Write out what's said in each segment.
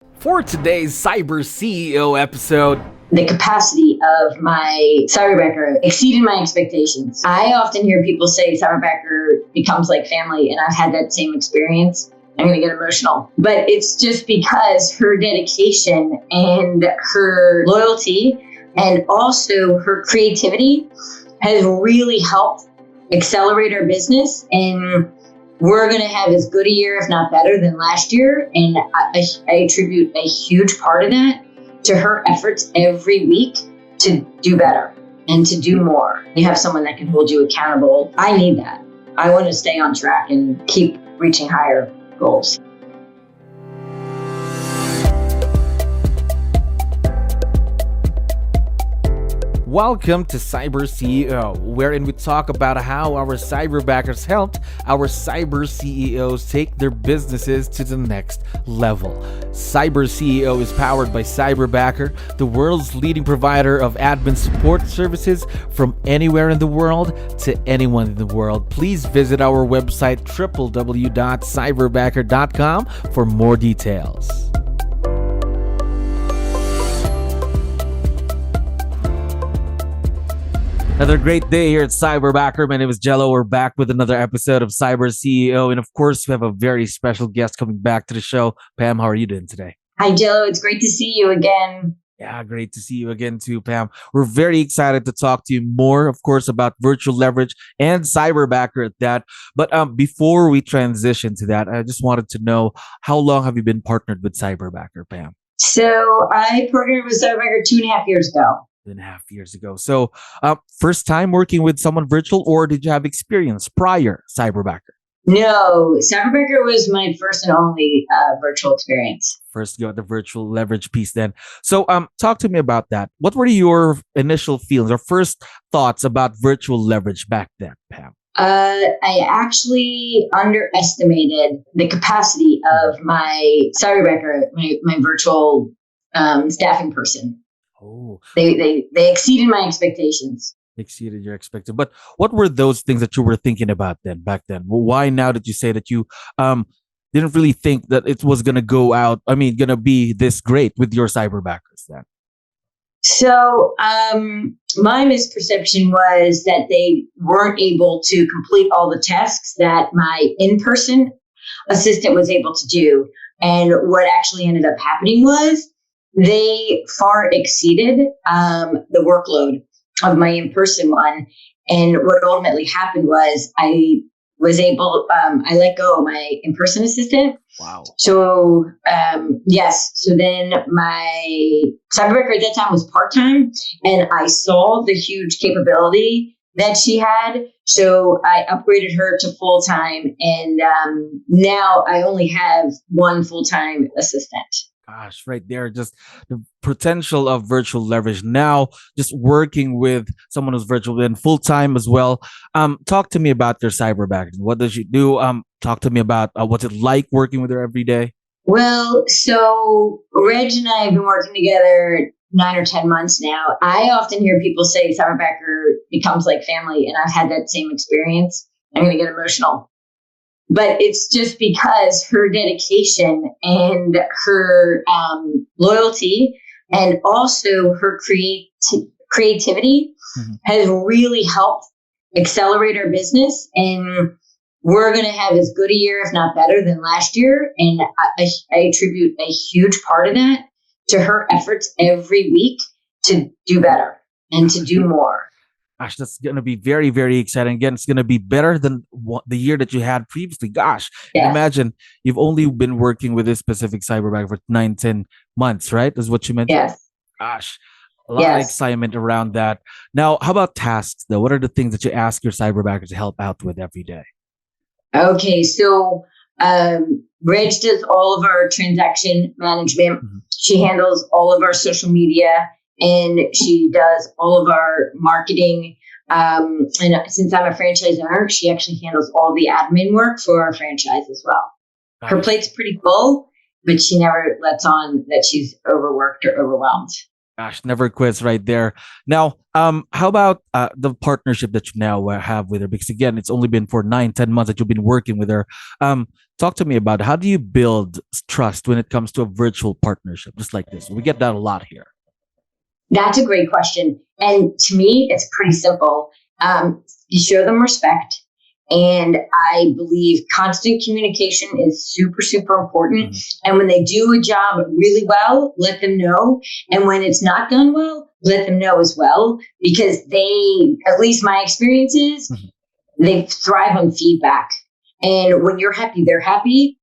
For today's CyberCEO episode, the capacity of my cyberbacker exceeded my expectations. I often hear people say cyberbacker becomes like family, and I've had that same experience. I'm going to get emotional. But it's just because her dedication and her loyalty and also her creativity has really helped accelerate our business, and we're going to have as good a year, if not better, than last year. And I attribute a huge part of that to her efforts every week to do better and to do more. You have someone that can hold you accountable. I need that. I want to stay on track and keep reaching higher goals. welcome to CyberCEO, wherein we talk about how our cyberbackers helped our cyber CEOs take their businesses to the next level. CyberCEO is powered by Cyberbacker, the world's leading provider of admin support services from anywhere in the world to anyone in the world. Please visit our website www.cyberbacker.com for more details. Another great day here at Cyberbacker. My name is Jello. We're back with another episode of CyberCEO. And of course, we have a very special guest coming back to the show. Pam, how are you doing today? Hi, Jello. It's great to see you again. Yeah, great to see you again too, Pam. We're very excited to talk to you more, of course, about virtual leverage and Cyberbacker at that. But before we transition to that, I just wanted to know, how long have you been partnered with Cyberbacker, Pam? So I partnered with Cyberbacker 2.5 years ago. 2.5 years ago. So first time working with someone virtual, or did you have experience prior Cyberbacker? No, Cyberbacker was my first and only virtual experience. First, you got the virtual leverage piece then. So talk to me about that. What were your initial feelings or first thoughts about virtual leverage back then, Pam? I actually underestimated the capacity of my Cyberbacker, my virtual staffing person. Oh, they exceeded my expectations. Exceeded your expectations. But what were those things that you were thinking about then, back then? Well, why now did you say that you didn't really think that it was gonna go out? I mean, gonna be this great with your cyberbackers then? So my misperception was that they weren't able to complete all the tasks that my in-person assistant was able to do. And what actually ended up happening was they far exceeded the workload of my in-person one. And what ultimately happened was I let go of my in-person assistant. Wow. So, yes. So then my cyberbacker at that time was part-time, and I saw the huge capability that she had. So I upgraded her to full-time, and now I only have one full-time assistant. Gosh, right there, just the potential of virtual leverage. Now, just working with someone who's virtual and full time as well. Talk to me about your cyberbacker. What does she do? Talk to me about what's it like working with her every day. Well, so Reg and I have been working together 9 or 10 months now. I often hear people say Cyberbacker becomes like family, and I've had that same experience. I'm going to get emotional. But it's just because her dedication and her loyalty and also her creativity has really helped accelerate our business. And we're going to have as good a year, if not better, than last year. And I attribute a huge part of that to her efforts every week to do better and to do more. Gosh, that's going to be very, very exciting. Again, it's going to be better than the year that you had previously. Gosh, yeah. Imagine you've only been working with this specific cyberbacker for 9-10 months, right? That's what you mentioned? Yes. Gosh, a lot of excitement around that. Now, how about tasks, though? What are the things that you ask your cyberbacker to help out with every day? Okay, so Reg does all of our transaction management. She handles all of our social media, and she does all of our marketing. And since I'm a franchise owner, she actually handles all the admin work for our franchise as well. Gosh. Her plate's pretty full, but she never lets on that she's overworked or overwhelmed. Gosh, never quits right there. Now, how about the partnership that you now have with her? Because again, it's only been for 9-10 months that you've been working with her. Talk to me about how do you build trust when it comes to a virtual partnership, just like this? We get that a lot here. That's a great question. And to me, it's pretty simple. You show them respect. And I believe constant communication is super, super important. And when they do a job really well, let them know. And when it's not done well, let them know as well. Because they, at least my experience is, they thrive on feedback. And when you're happy, they're happy.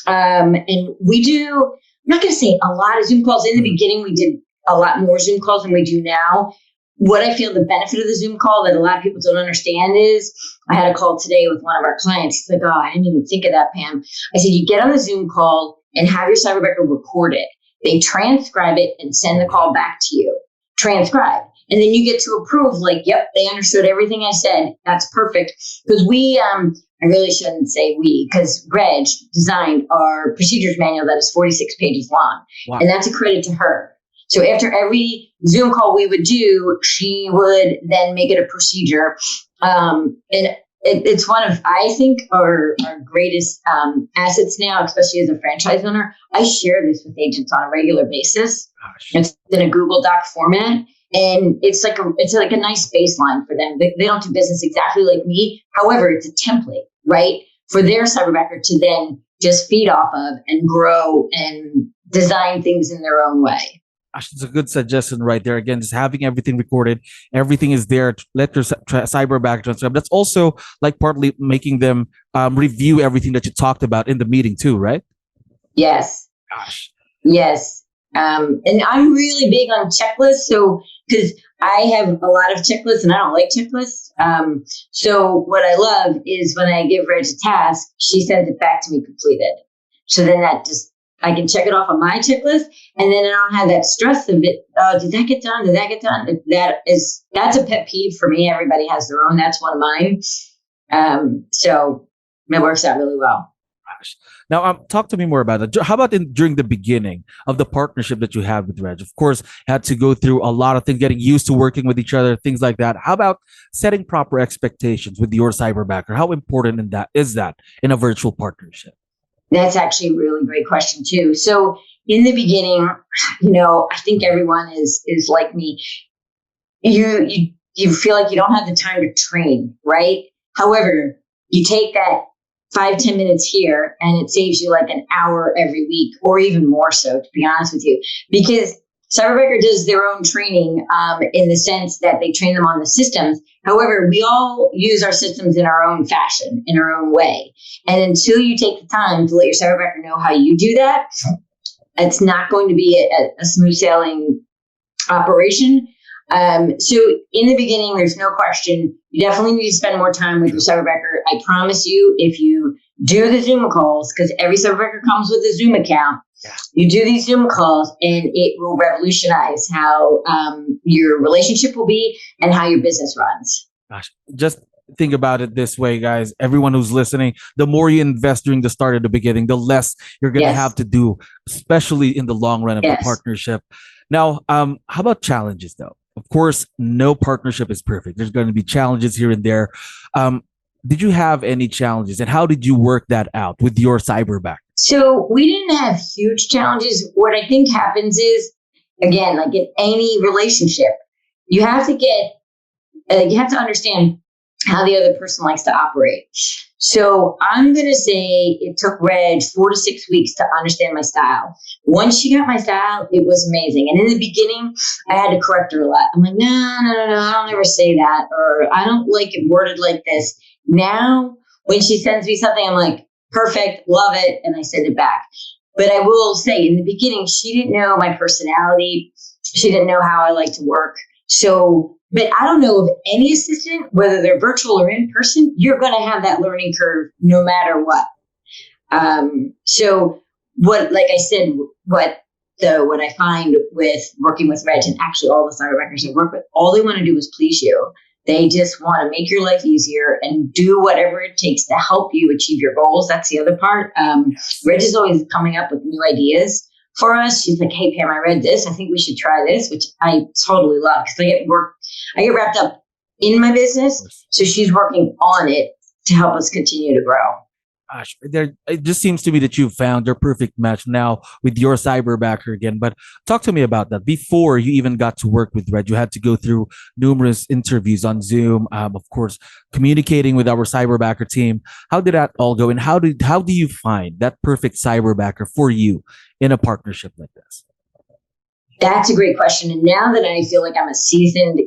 And we do, I'm not going to say a lot of Zoom calls. In the beginning, we did a lot more Zoom calls than we do now. What I feel the benefit of the Zoom call that a lot of people don't understand is, I had a call today with one of our clients. He's like, oh, I didn't even think of that, Pam. I said, you get on the Zoom call and have your cyberbacker record it. They transcribe it and send the call back to you. Transcribe. And then you get to approve, like, yep, they understood everything I said. That's perfect. Because I really shouldn't say we, because Reg designed our procedures manual that is 46 pages long. Wow. And that's a credit to her. So after every Zoom call we would do, she would then make it a procedure. And it's one of, I think, our greatest assets now, especially as a franchise owner. I share this with agents on a regular basis. Gosh. It's in a Google Doc format. And it's like a nice baseline for them. They don't do business exactly like me. However, it's a template, right, for their cyberbacker to then just feed off of and grow and design things in their own way. It's a good suggestion right there. Again, just having everything recorded, everything is there. Let your cyberbacker transcribe. That's also like partly making them review everything that you talked about in the meeting too, right? Yes. Gosh. Yes. And I'm really big on checklists. So, because I have a lot of checklists and I don't like checklists. So what I love is when I give Reg a task, she sends it back to me completed. So then I can check it off on my checklist, and then I don't have that stress of it. Did that get done? Did that get done? That's a pet peeve for me. Everybody has their own. That's one of mine. So it works out really well. Now, talk to me more about it. How about during the beginning of the partnership that you had with Reg? Of course, had to go through a lot of things, getting used to working with each other, things like that. How about setting proper expectations with your cyberbacker? How important is that in a virtual partnership? That's actually a really great question too. So in the beginning, I think everyone is like me. You feel like you don't have the time to train, right? However, you take that 5-10 minutes here and it saves you like an hour every week, or even more so, to be honest with you, because Cyberbacker does their own training in the sense that they train them on the systems. However, we all use our systems in our own fashion, in our own way. And until you take the time to let your cyberbacker know how you do that, it's not going to be a smooth sailing operation. So in the beginning, there's no question. You definitely need to spend more time with your cyberbacker. I promise you, if you do the Zoom calls, because every cyberbacker comes with a Zoom account, you do these Zoom calls and it will revolutionize how your relationship will be and how your business runs. Gosh, just think about it this way, guys. Everyone who's listening, the more you invest during the start at the beginning, the less you're going to have to do, especially in the long run of the partnership. Now, how about challenges though? Of course, no partnership is perfect. There's going to be challenges here and there. Did you have any challenges, and how did you work that out with your cyberbacker? So we didn't have huge challenges. What I think happens is, again, like in any relationship, you have to understand how the other person likes to operate. So I'm going to say it took Reg 4 to 6 weeks to understand my style. Once she got my style, it was amazing. And in the beginning, I had to correct her a lot. I'm like, no, I don't ever say that. Or I don't like it worded like this. Now, when she sends me something, I'm like, perfect, love it. And I send it back. But I will say in the beginning, she didn't know my personality. She didn't know how I like to work. So, but I don't know of any assistant, whether they're virtual or in person, you're going to have that learning curve no matter what. So what, like I said, what I find with working with Reg, and actually all the cyberbackers I work with, all they want to do is please you. They just want to make your life easier and do whatever it takes to help you achieve your goals. That's the other part. Reg is always coming up with new ideas for us. She's like, hey, Pam, I read this. I think we should try this, which I totally love because I get wrapped up in my business. So she's working on it to help us continue to grow. Gosh, there it just seems to me that you've found your perfect match now with your cyberbacker again. But talk to me about that. Before you even got to work with Red, you had to go through numerous interviews on Zoom. Of course, communicating with our cyberbacker team. How did that all go? And how do you find that perfect cyberbacker for you in a partnership like this? That's a great question. And now that I feel like I'm a seasoned,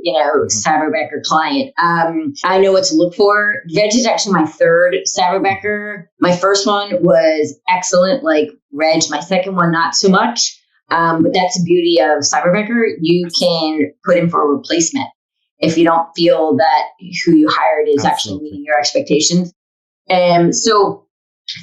cyberbacker client, I know what to look for. Reg is actually my third cyberbacker. My first one was excellent, like Reg. My second one, not so much. But that's the beauty of cyberbacker. You can put in for a replacement if you don't feel that who you hired is actually meeting your expectations. And so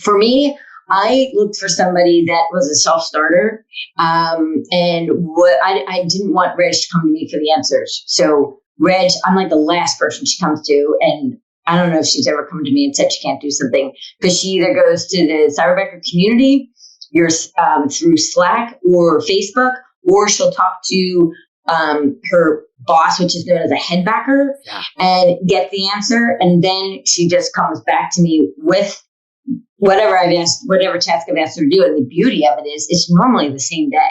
for me, I looked for somebody that was a self-starter, and I didn't want Reg to come to me for the answers. So Reg, I'm like the last person she comes to, and I don't know if she's ever come to me and said she can't do something, because she either goes to the cyberbacker community, through Slack or Facebook, or she'll talk to her boss, which is known as a headbacker, and get the answer, and then she just comes back to me with whatever task I've asked her to do. And the beauty of it is it's normally the same day.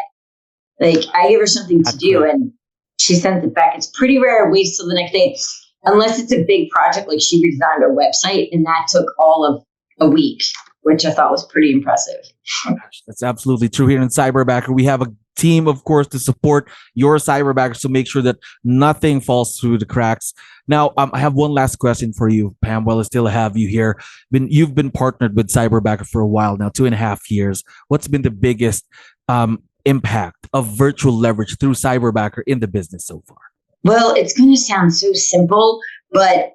Like, I give her something to do and she sends it back. It's pretty rare it waits till the next day, unless it's a big project. Like, she redesigned our website and that took all of a week, which I thought was pretty impressive. That's absolutely true. Here in Cyberbacker, we have a team, of course, to support your cyberbackers to make sure that nothing falls through the cracks. Now, I have one last question for you, Pam, while I still have you here. You've been partnered with Cyberbacker for a while now, 2.5 years. What's been the biggest impact of virtual leverage through Cyberbacker in the business so far? Well, it's going to sound so simple, but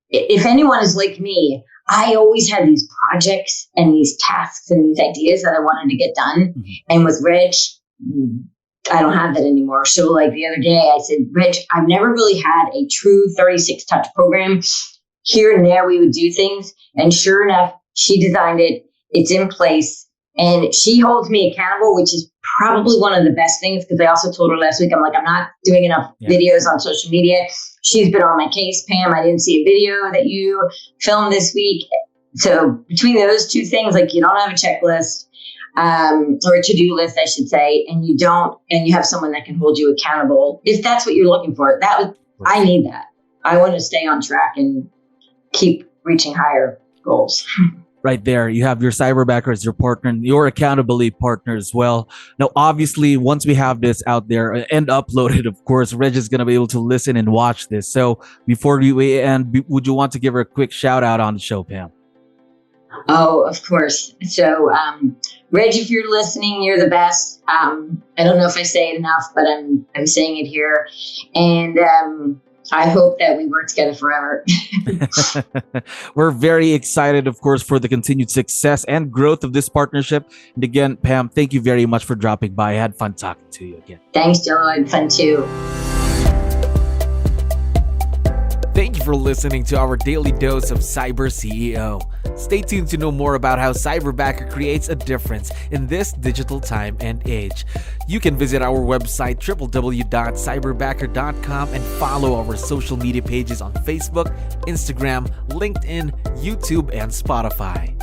if anyone is like me, I always had these projects and these tasks and these ideas that I wanted to get done. Mm-hmm. And with Reg, I don't have that anymore. So like the other day I said, Reg, I've never really had a true 36 touch program. Here and there we would do things. And sure enough, she designed it. It's in place. And she holds me accountable, which is probably one of the best things, because I also told her last week, I'm not doing enough videos on social media. She's been on my case, Pam. I didn't see a video that you filmed this week. So between those two things, like, you don't have a checklist or a to-do list, I should say, and you have someone that can hold you accountable. If that's what you're looking for, I need that. I want to stay on track and keep reaching higher goals. Right there, you have your cyberbacker as your partner and your accountability partner as well. Now, obviously, once we have this out there and uploaded, of course, Reg is going to be able to listen and watch this. So before we end, would you want to give her a quick shout out on the show, Pam? Oh, of course. So, Reg, if you're listening, you're the best. I don't know if I say it enough, but I'm saying it here. And I hope that we work together forever. We're very excited, of course, for the continued success and growth of this partnership. And again, Pam, thank you very much for dropping by. I had fun talking to you again. Thanks, Joe. I had fun too. Thank you for listening to our daily dose of CyberCEO. Stay tuned to know more about how Cyberbacker creates a difference in this digital time and age. You can visit our website www.cyberbacker.com and follow our social media pages on Facebook, Instagram, LinkedIn, YouTube, and Spotify.